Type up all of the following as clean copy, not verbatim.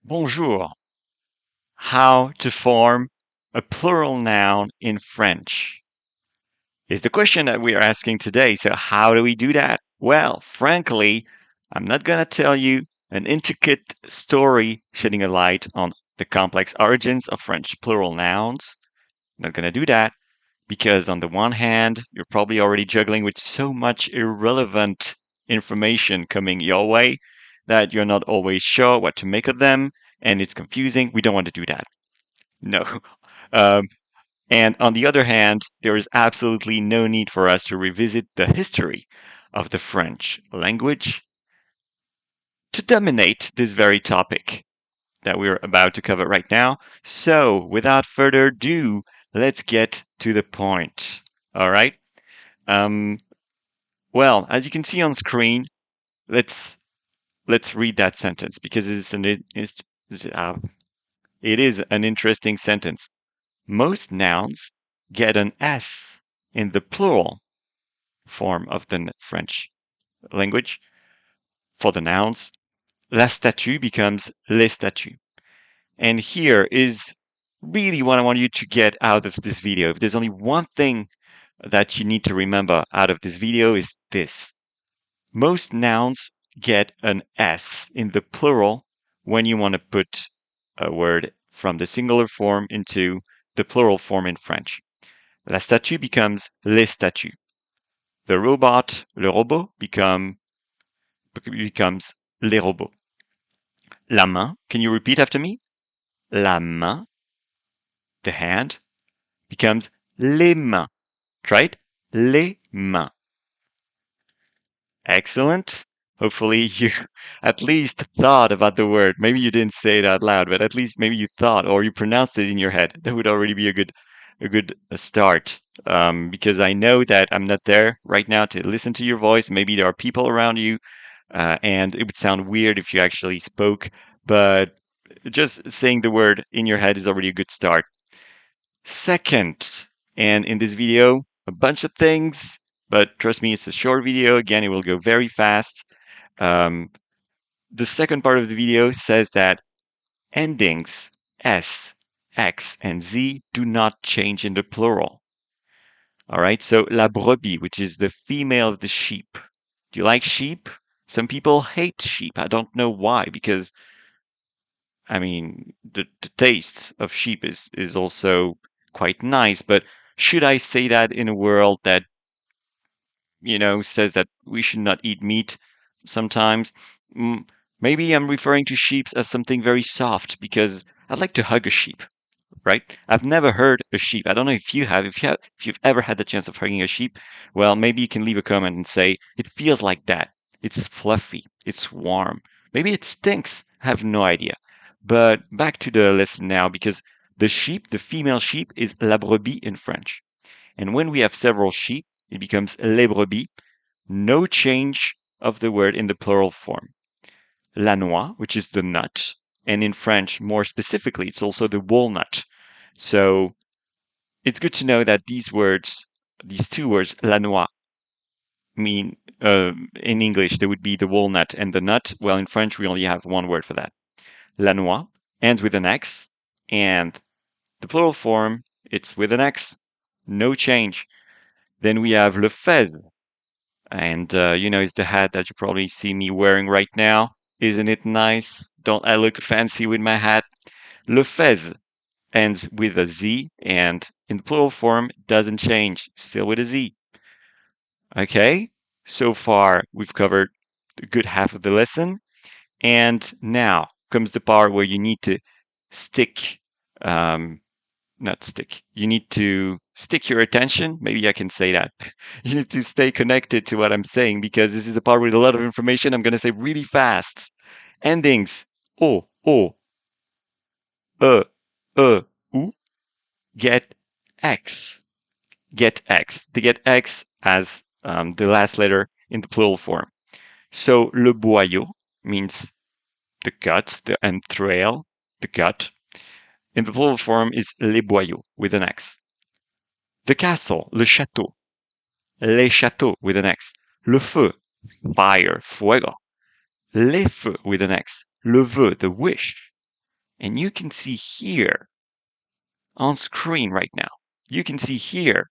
Bonjour. How to form a plural noun in French is the question that we are asking today. So, how do we do that? Well, frankly, I'm not going to tell you an intricate story shedding a light on the complex origins of French plural nouns. I'm not going to do that because, on the one hand, you're probably already juggling with so much irrelevant information coming your way that you're not always sure what to make of them, and it's confusing. We don't want to do that. No. Um, and on the other hand, there is absolutely no need for us to revisit the history of the French language to dominate this very topic that we're about to cover right now. So, without further ado, let's get to the point. All right. Um, well, as you can see on screen, let's let's read that sentence because it is an interesting sentence. Most nouns get an S in the plural form of the French language for the nouns. La statue becomes les statues. And here is really what I want you to get out of this video. If there's only one thing that you need to remember out of this video is this. Most nouns get an S in the plural when you want to put a word from the singular form into the plural form in French. La statue becomes les statues. The robot, le robot, becomes les robots. La main, can you repeat after me? La main, the hand, becomes les mains. Try it. Les mains. Excellent. Hopefully you at least thought about the word. Maybe you didn't say it out loud, but at least maybe you thought or you pronounced it in your head. That would already be a good start. Because I know that I'm not there right now to listen to your voice. Maybe there are people around you, and it would sound weird if you actually spoke. But just saying the word in your head is already a good start. Second, and in this video, a bunch of things, but trust me, it's a short video. Again, it will go very fast. Um, the second part of the video says that endings S, X, and Z do not change in the plural. All right, so la brebis, which is the female of the sheep. Do you like sheep? Some people hate sheep. I don't know why, because I mean, the taste of sheep is also quite nice, but should I say that in a world that, says that we should not eat meat sometimes? Mm, Maybe I'm referring to sheep as something very soft because I'd like to hug a sheep, right? I've never heard a sheep. I don't know if you have. If you've ever had the chance of hugging a sheep, well, maybe you can leave a comment and say it feels like that. It's fluffy. It's warm. Maybe it stinks. I have no idea. But back to the lesson now, because the female sheep, is la brebis in French. And when we have several sheep, it becomes les brebis. No change of the word in the plural form. La noix, which is the nut. And in French, more specifically, it's also the walnut. So it's good to know that these two words, la noix, mean in English, there would be the walnut and the nut. Well, in French, we only have one word for that. La noix ends with an X, and the plural form, it's with an X. No change. Then we have le fez, and it's the hat that you probably see me wearing right now. Isn't it nice? Don't I look fancy with my hat? Le fez ends with a Z, and in the plural form, doesn't change, still with a Z. Okay, so far we've covered a good half of the lesson, and now comes the part where you need to stick, um, not stick, you need to stick your attention. Maybe I can say that. You need to stay connected to what I'm saying because this is a part with a lot of information. I'm going to say really fast. Endings o, e, ou, get X. Get X. They get X as the last letter in the plural form. So le boyau means the gut, the entrail, the gut. In the plural form is les boyaux with an X. The castle, le château, les châteaux with an X. Le feu, fire, fuego. Les feux with an X. Le vœu, the wish. And you can see here on screen right now, you can see here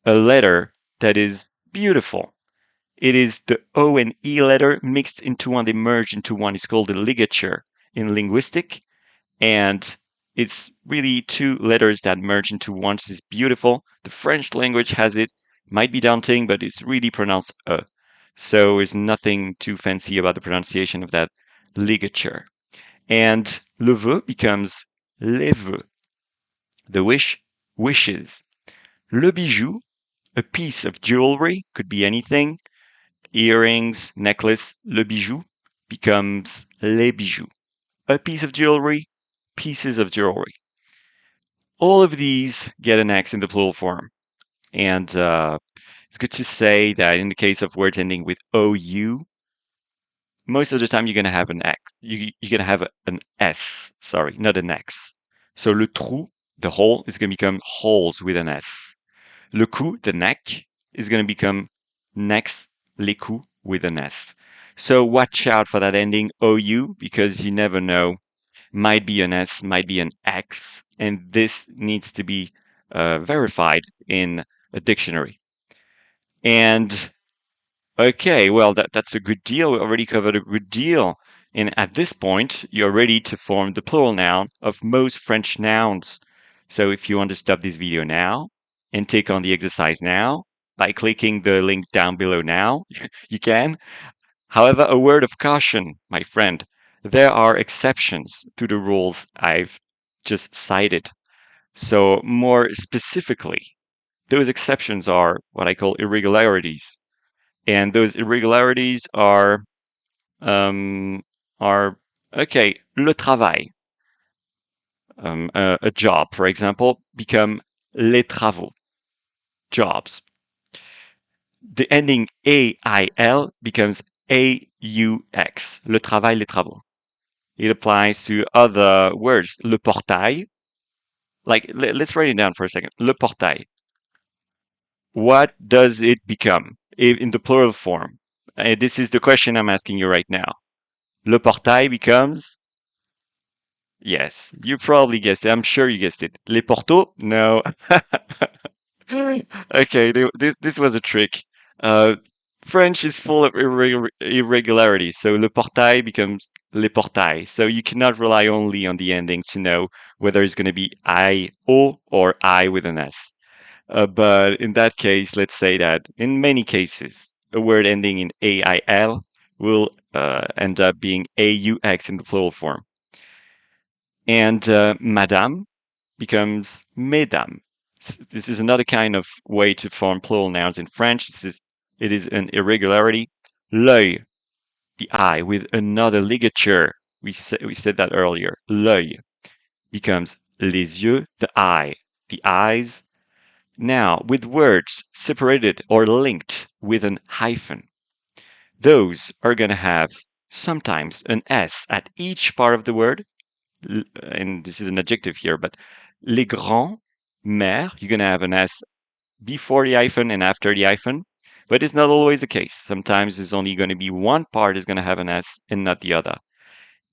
a letter that is beautiful. It is the O and E letter mixed into one, they merge into one. It's called a ligature in linguistic. And it's really two letters that merge into one. It's beautiful. The French language has it. Might be daunting, but it's really pronounced E. So there's nothing too fancy about the pronunciation of that ligature. And le vœu becomes les vœux. The wish, wishes. Le bijou, a piece of jewelry, could be anything. Earrings, necklace. Le bijou becomes les bijoux. A piece of jewelry, pieces of jewelry. All of these get an X in the plural form. And it's good to say that in the case of words ending with OU, most of the time you're going to have an X. You're going to have an S, sorry, not an X. So le trou, the hole, is going to become holes with an S. Le cou, the neck, is going to become necks, les coups, with an S. So watch out for that ending OU because you never know. Might be an S, might be an X, and this needs to be verified in a dictionary. And okay, well, that's a good deal. We already covered a good deal. And at this point, you're ready to form the plural noun of most French nouns. So if you want to stop this video now and take on the exercise now by clicking the link down below now, you can. However, a word of caution, my friend. There are exceptions to the rules I've just cited. So more specifically, those exceptions are what I call irregularities. And those irregularities um, are okay. Le travail, a job, for example, become les travaux, jobs. The ending AIL becomes AUX, le travail, les travaux. It applies to other words. Le portail, like let's write it down for a second. Le portail. What does it become in the plural form? This is the question I'm asking you right now. Le portail becomes, yes, you probably guessed it. I'm sure you guessed it. Les portos? No. Okay, this was a trick. Uh, French is full of irregularities, so le portail becomes les portails. So you cannot rely only on the ending to know whether it's going to be I O or I with an S. But in that case, let's say that in many cases, a word ending in AIL will end up being AUX in the plural form. And madame becomes mesdames. This is another kind of way to form plural nouns in French. It is an irregularity. L'œil, the eye, with another ligature. We said that earlier. L'œil becomes les yeux, the eye, the eyes. Now, with words separated or linked with an hyphen, those are going to have sometimes an S at each part of the word. And this is an adjective here, but les grands mères, you're going to have an S before the hyphen and after the hyphen, but it's not always the case. Sometimes there's only going to be one part is going to have an S and not the other.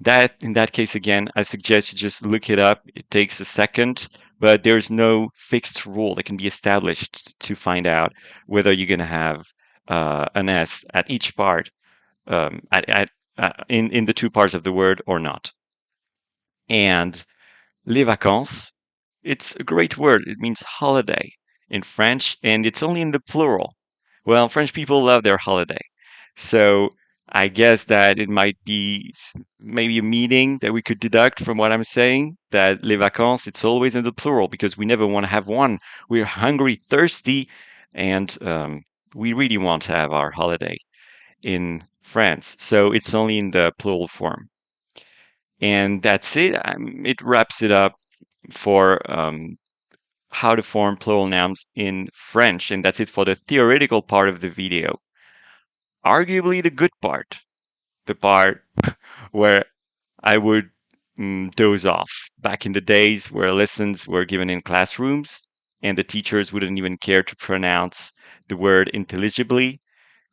That in that case again, I suggest you just look it up. It takes a second, but there's no fixed rule that can be established to find out whether you're going to have an S at each part in the two parts of the word or not. And les vacances, it's a great word. It means holiday in French, and it's only in the plural. Well, French people love their holiday. So I guess that it might be maybe a meaning that we could deduct from what I'm saying that les vacances, it's always in the plural because we never want to have one. We're hungry, thirsty, and we really want to have our holiday in France. So it's only in the plural form. And that's it. It wraps it up for how to form plural nouns in French. And that's it for the theoretical part of the video. Arguably the good part, the part where I would doze off. Back in the days where lessons were given in classrooms and the teachers wouldn't even care to pronounce the word intelligibly.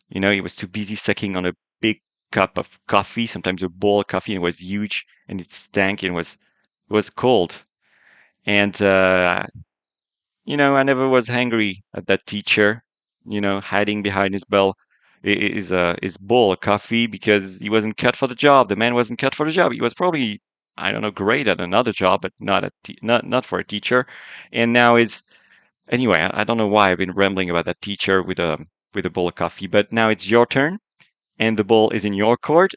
You know, he was too busy sucking on a big cup of coffee, sometimes a bowl of coffee, and it was huge. and it stank and was cold. And I never was angry at that teacher, hiding behind his bowl of coffee because he wasn't cut for the job. The man wasn't cut for the job. He was probably, I don't know, great at another job, but not for a teacher. And now is anyway. I don't know why I've been rambling about that teacher with a bowl of coffee, but now it's your turn, and the ball is in your court.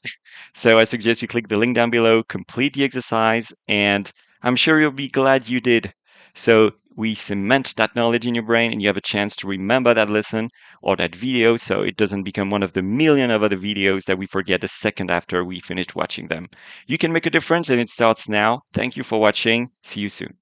So I suggest you click the link down below, complete the exercise, and I'm sure you'll be glad you did. So we cement that knowledge in your brain, and you have a chance to remember that lesson or that video so it doesn't become one of the million of other videos that we forget a second after we finished watching them. You can make a difference, and it starts now. Thank you for watching. See you soon.